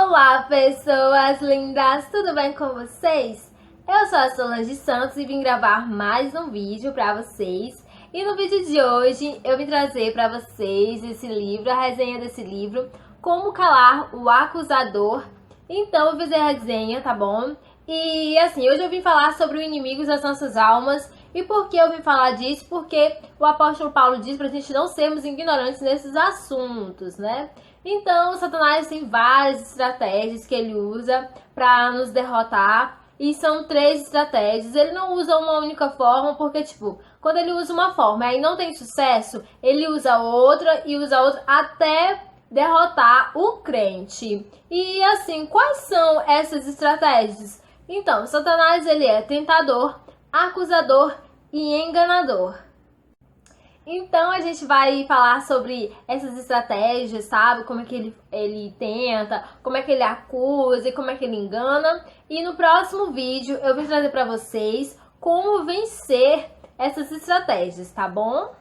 Olá, pessoas lindas! Tudo bem com vocês? Eu sou a Solange Santos e vim gravar mais um vídeo para vocês. E no vídeo de hoje eu vim trazer para vocês esse livro, a resenha desse livro, Como Calar o Acusador. Então eu vou fazer a resenha, tá bom? E assim, hoje eu vim falar sobre o inimigo das nossas almas. E por que eu vim falar disso? Porque o apóstolo Paulo diz pra gente não sermos ignorantes nesses assuntos, né? Então, Satanás tem várias estratégias que ele usa para nos derrotar. E são 3 estratégias. Ele não usa uma única forma, porque, tipo, quando ele usa uma forma e não tem sucesso, ele usa outra e usa outra até derrotar o crente. E, assim, quais são essas estratégias? Então, Satanás, ele é tentador, acusador e enganador. Então a gente vai falar sobre essas estratégias, sabe? Como é que ele tenta, como é que ele acusa e como é que ele engana. E no próximo vídeo eu vou trazer para vocês como vencer essas estratégias, tá bom?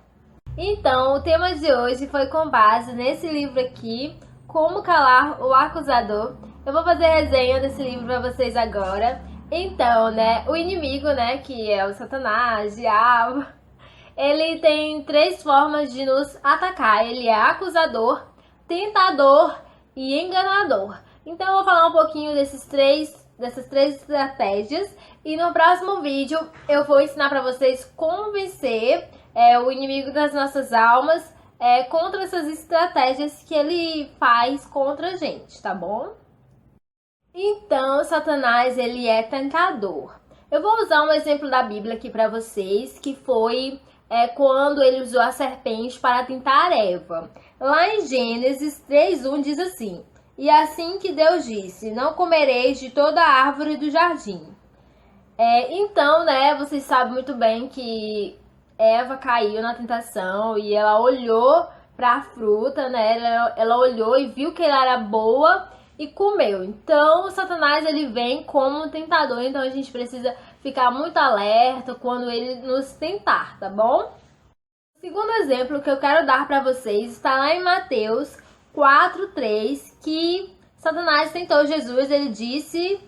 Então o tema de hoje foi com base nesse livro aqui, Como Calar o Acusador. Eu vou fazer resenha desse livro para vocês agora. Então, né, o inimigo, né, que é o Satanás, diabo, ele tem 3 formas de nos atacar. Ele é acusador, tentador e enganador. Então eu vou falar um pouquinho dessas três estratégias. E no próximo vídeo eu vou ensinar para vocês como vencer o inimigo das nossas almas contra essas estratégias que ele faz contra a gente, tá bom? Então, Satanás, ele é tentador. Eu vou usar um exemplo da Bíblia aqui para vocês, que foi quando ele usou a serpente para tentar Eva. Lá em Gênesis 3:1 diz assim: "E assim que Deus disse, não comereis de toda a árvore do jardim." Então, né, vocês sabem muito bem que Eva caiu na tentação e ela olhou para a fruta, né? Ela olhou e viu que ela era boa e comeu. Então, Satanás, ele vem como um tentador. Então, a gente precisa ficar muito alerta quando ele nos tentar, tá bom? O segundo exemplo que eu quero dar para vocês está lá em Mateus 4:3, que Satanás tentou Jesus. Ele disse...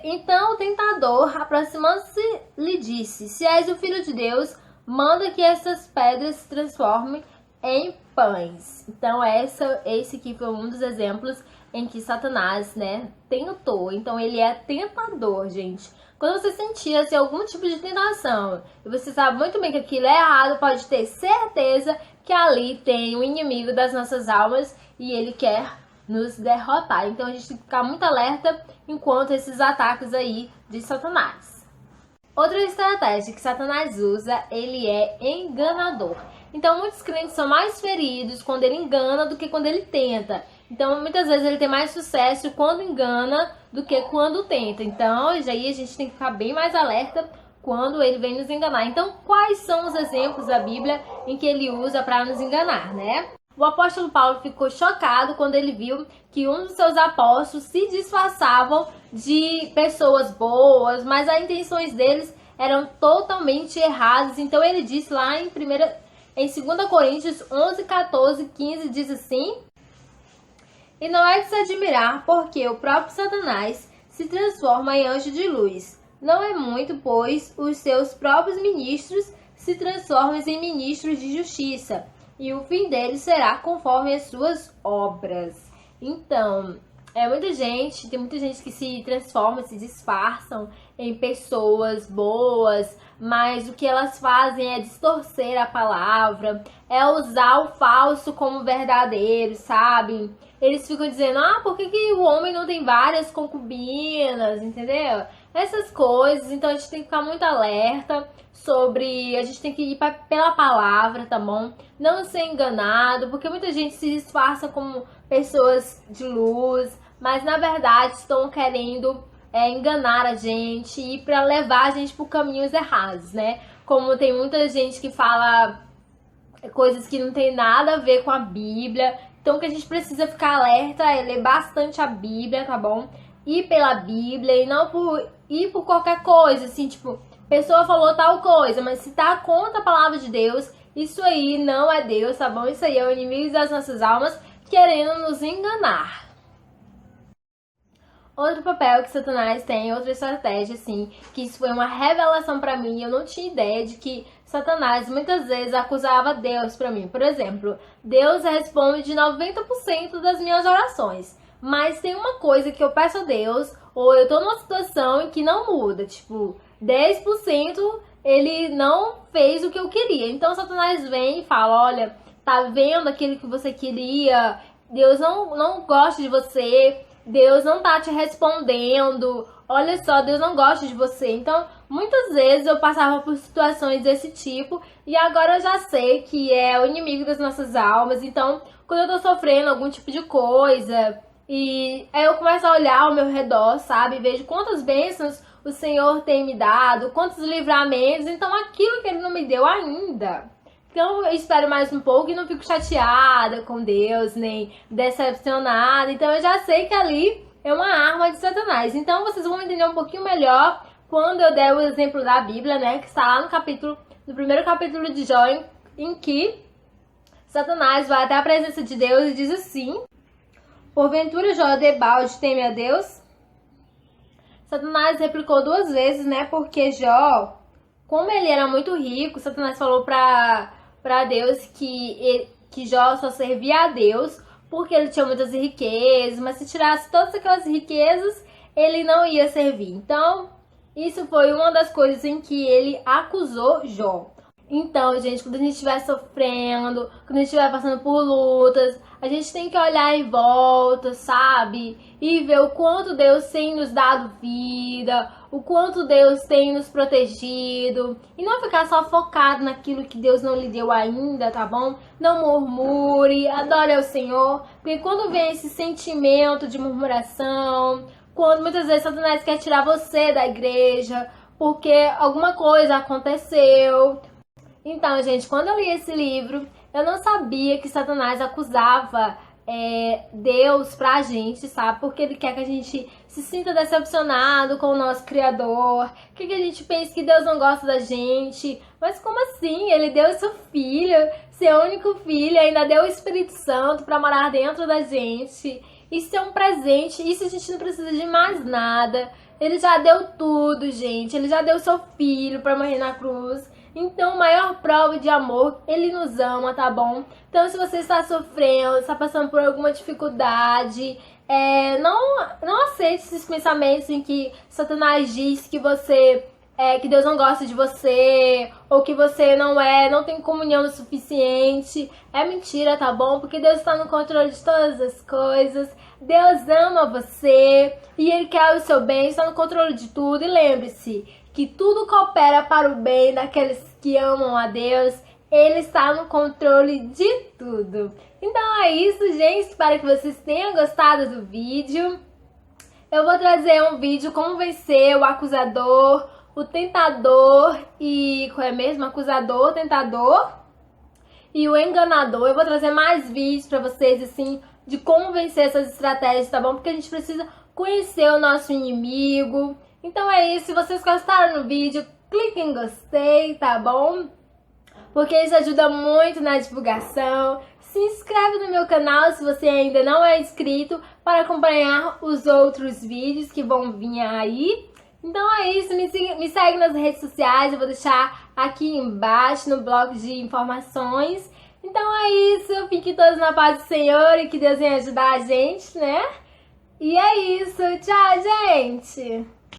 Então o tentador, aproximando-se, lhe disse: "Se és o Filho de Deus, manda que essas pedras se transformem em pães." Então esse aqui foi um dos exemplos em que Satanás, né, tentou. Então ele é tentador, gente. Quando você sentir assim, algum tipo de tentação e você sabe muito bem que aquilo é errado, pode ter certeza que ali tem o inimigo das nossas almas e ele quer nos derrotar. Então a gente tem que ficar muito alerta enquanto esses ataques aí de Satanás. Outra estratégia que Satanás usa, ele é enganador. Então muitos crentes são mais feridos quando ele engana do que quando ele tenta. Então muitas vezes ele tem mais sucesso quando engana do que quando tenta. Então aí a gente tem que ficar bem mais alerta quando ele vem nos enganar. Então quais são os exemplos da Bíblia em que ele usa para nos enganar, né? O apóstolo Paulo ficou chocado quando ele viu que um dos seus apóstolos se disfarçavam de pessoas boas, mas as intenções deles eram totalmente erradas. Então ele disse lá em 2 Coríntios 11:14-15, diz assim: "E não é de se admirar, porque o próprio Satanás se transforma em anjo de luz. Não é muito, pois os seus próprios ministros se transformam em ministros de justiça, e o fim deles será conforme as suas obras." Então, tem muita gente que se transforma, se disfarçam em pessoas boas, mas o que elas fazem é distorcer a palavra, é usar o falso como verdadeiro, sabe? Eles ficam dizendo: por que o homem não tem várias concubinas, entendeu? Essas coisas. Então a gente tem que ficar muito alerta sobre... A gente tem que ir pela palavra, tá bom? Não ser enganado, porque muita gente se disfarça como pessoas de luz, mas na verdade estão querendo enganar a gente e para levar a gente por caminhos errados, né? Como tem muita gente que fala coisas que não tem nada a ver com a Bíblia. Então que a gente precisa ficar alerta é ler bastante a Bíblia, tá bom? Ir pela Bíblia e não ir por qualquer coisa, assim, tipo, pessoa falou tal coisa, mas se tá contra a palavra de Deus, isso aí não é Deus, tá bom? Isso aí é o inimigo das nossas almas querendo nos enganar. Outro papel que Satanás tem, outra estratégia, assim, que isso foi uma revelação pra mim. Eu não tinha ideia de que Satanás muitas vezes acusava Deus pra mim. Por exemplo, Deus responde 90% das minhas orações. Mas tem uma coisa que eu peço a Deus, ou eu tô numa situação em que não muda. Tipo, 10% ele não fez o que eu queria. Então Satanás vem e fala, olha, tá vendo aquilo que você queria? Deus não gosta de você. Deus não tá te respondendo, olha só, Deus não gosta de você. Então, muitas vezes eu passava por situações desse tipo e agora eu já sei que é o inimigo das nossas almas. Então, quando eu tô sofrendo algum tipo de coisa e aí eu começo a olhar ao meu redor, sabe? Vejo quantas bênçãos o Senhor tem me dado, quantos livramentos, então aquilo que Ele não me deu ainda. Então eu espero mais um pouco e não fico chateada com Deus, nem decepcionada. Então eu já sei que ali é uma arma de Satanás. Então vocês vão entender um pouquinho melhor quando eu der o exemplo da Bíblia, né? Que está lá no primeiro capítulo de Jó, em que Satanás vai até a presença de Deus e diz assim: porventura Jó debalde teme a Deus? Satanás replicou 2 vezes, né? Porque Jó, como ele era muito rico, Satanás falou pra Deus que Jó só servia a Deus porque ele tinha muitas riquezas, mas se tirasse todas aquelas riquezas, ele não ia servir. Então, isso foi uma das coisas em que ele acusou Jó. Então, gente, quando a gente estiver sofrendo, quando a gente estiver passando por lutas, a gente tem que olhar em volta, sabe? E ver o quanto Deus tem nos dado vida, o quanto Deus tem nos protegido. E não ficar só focado naquilo que Deus não lhe deu ainda, tá bom? Não murmure, adore ao Senhor. Porque quando vem esse sentimento de murmuração, quando muitas vezes Satanás quer tirar você da igreja, porque alguma coisa aconteceu. Então, gente, quando eu li esse livro, eu não sabia que Satanás acusava Deus pra gente, sabe? Porque ele quer que a gente se sinta decepcionado com o nosso Criador, que a gente pense que Deus não gosta da gente. Mas como assim? Ele deu seu filho, seu único filho, ainda deu o Espírito Santo pra morar dentro da gente. Isso é um presente, isso a gente não precisa de mais nada. Ele já deu tudo, gente. Ele já deu seu filho pra morrer na cruz. Então, maior prova de amor, Ele nos ama, tá bom? Então, se você está sofrendo, está passando por alguma dificuldade, não aceite esses pensamentos em que Satanás diz que que Deus não gosta de você, ou que você não tem comunhão o suficiente. É mentira, tá bom? Porque Deus está no controle de todas as coisas. Deus ama você e Ele quer o seu bem, está no controle de tudo. E lembre-se que tudo coopera para o bem daqueles que amam a Deus. Ele está no controle de tudo. Então é isso, gente. Espero que vocês tenham gostado do vídeo. Eu vou trazer um vídeo como vencer o acusador, o tentador e... qual é mesmo? Acusador, tentador e o enganador. Eu vou trazer mais vídeos pra vocês, assim, de como vencer essas estratégias, tá bom? Porque a gente precisa conhecer o nosso inimigo. Então é isso. Se vocês gostaram do vídeo, clique em gostei, tá bom? Porque isso ajuda muito na divulgação. Se inscreve no meu canal se você ainda não é inscrito para acompanhar os outros vídeos que vão vir aí. Então é isso, me segue nas redes sociais, eu vou deixar aqui embaixo no bloco de informações. Então é isso, fiquem todos na paz do Senhor e que Deus venha ajudar a gente, né? E é isso, tchau, gente!